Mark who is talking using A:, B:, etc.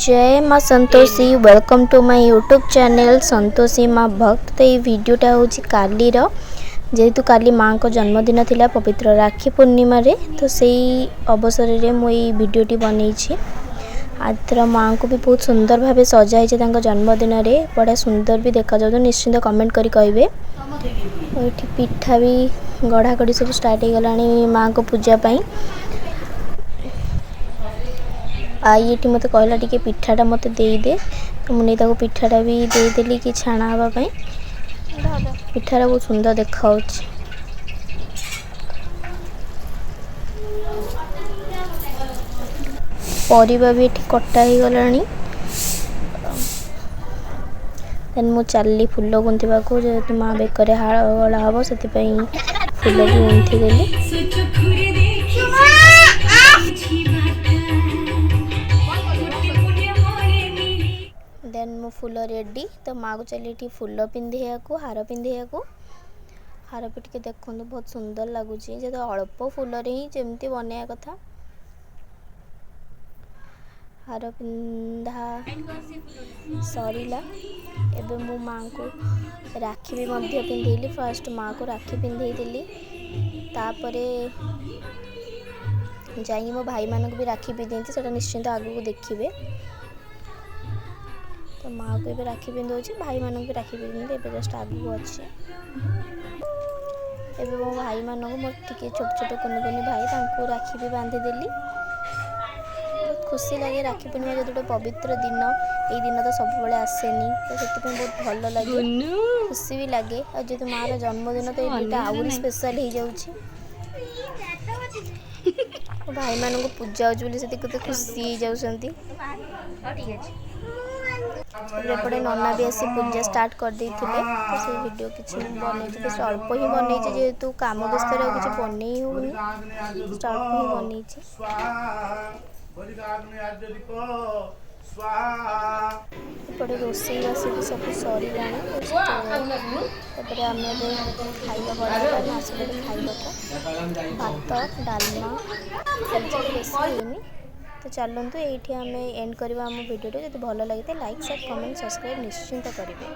A: जय माँ Santoshi welcome to my YouTube channel Santoshi माँ भक्त। तो ये वीडियोटा हूँ काली जेहेतु काली माँ को जन्मदिन थिला पवित्र राखी पूर्णिमा रे, तो सही अवसर रे मुई वीडियोटी बनई। आज माँ को भी बहुत सुंदर भाव सजाई जन्मदिन रे, बड़ा सुंदर भी देखा जाऊ। निश्चिंत कमेंट करी कहिबे। पिठा भी गढ़ा गढ़ी सब स्टार्ट हो गलानी माँ को पूजा पाई। आई ये मत कहला टी पिठाटा मत दे, तो मुझे पिठाटा भी देदेली कि छाणा हाँवाई। पिठाटा बहुत सुंदर देखा परिबा भी ये कटा हो गलानी। देन मु चलली फुल गुंथवा को, जेहेतु माँ बेकर गला हम से फुल भी गुंथी देली। देन मु फुल रेडी, तो माँ को चली फुल पिंधे को हार पिंधे को। हार भी टे देखो बहुत सुंदर लगुच, जो अल्प फुल ही जमती बनया कथा। हार पिंधा सरला। एबे मु माँ को राखी भी मध्य पिंधेली। फर्स्ट माँ को राखी पिंधे देली, तापरे जाई मो भाई मानक भी राखी पिंधे, से निश्चिंत आगु को देखिए। तो माँ को भी राखी पिंधे, भाई मानक भी राखी पिंधे। एबे जस्ट आगु अच्छे एबे मो भाई मानक मोर टिके छोट छोट कुनि कुनि भाई तांको राखी भी बांधी देली। बहुत खुशी लगे राखी पूर्णिमा जो गोटे पवित्र दिन, ये दिन तो सब बड़े आसेनी, तो से बहुत भल लगे, खुशी भी लगे। और जेहेतु माँ जन्मदिन, तो ये आहरी स्पेशल हो जाऊँ। भाई मान को पूजा होते खुशी जाऊँगी। एपटे नना भी आसी पूजा स्टार्ट कर देते, तो से वीडियो किसी बनई अल्प ही बनई, जेहेतु कम व्यस्त किसी बनई होनी, अल्प ही बनई। एपटे रोसई बास भी सब सरला। आम खाଇବା बना आसपे खाइबा भात डालमा बेस होनी। तो चलतु ये आम एंड करवा आम वीडियो। जो भल लगी लाइक शेयर कमेंट सब्सक्राइब निश्चिंत करेंगे।